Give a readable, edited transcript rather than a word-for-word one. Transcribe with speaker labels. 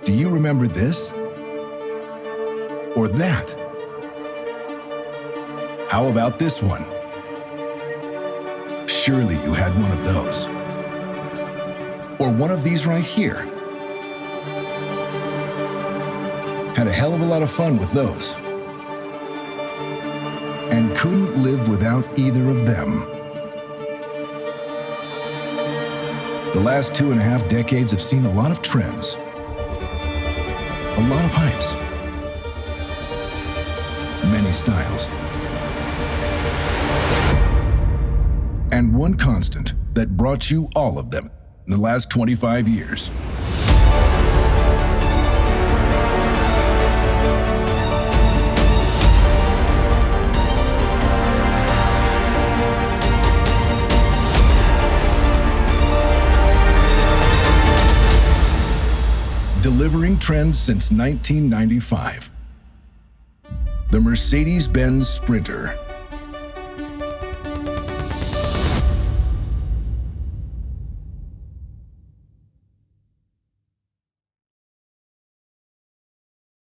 Speaker 1: Do you remember this? Or that? How about this one? Surely you had one of those. Or one of these right here. Had a hell of a lot of fun with those. And couldn't live without either of them. The last 2.5 decades have seen a lot of trends, a lot of heights, many styles, and one constant that brought you all of them in the last 25 years. Delivering trends since 1995. The Mercedes-Benz Sprinter.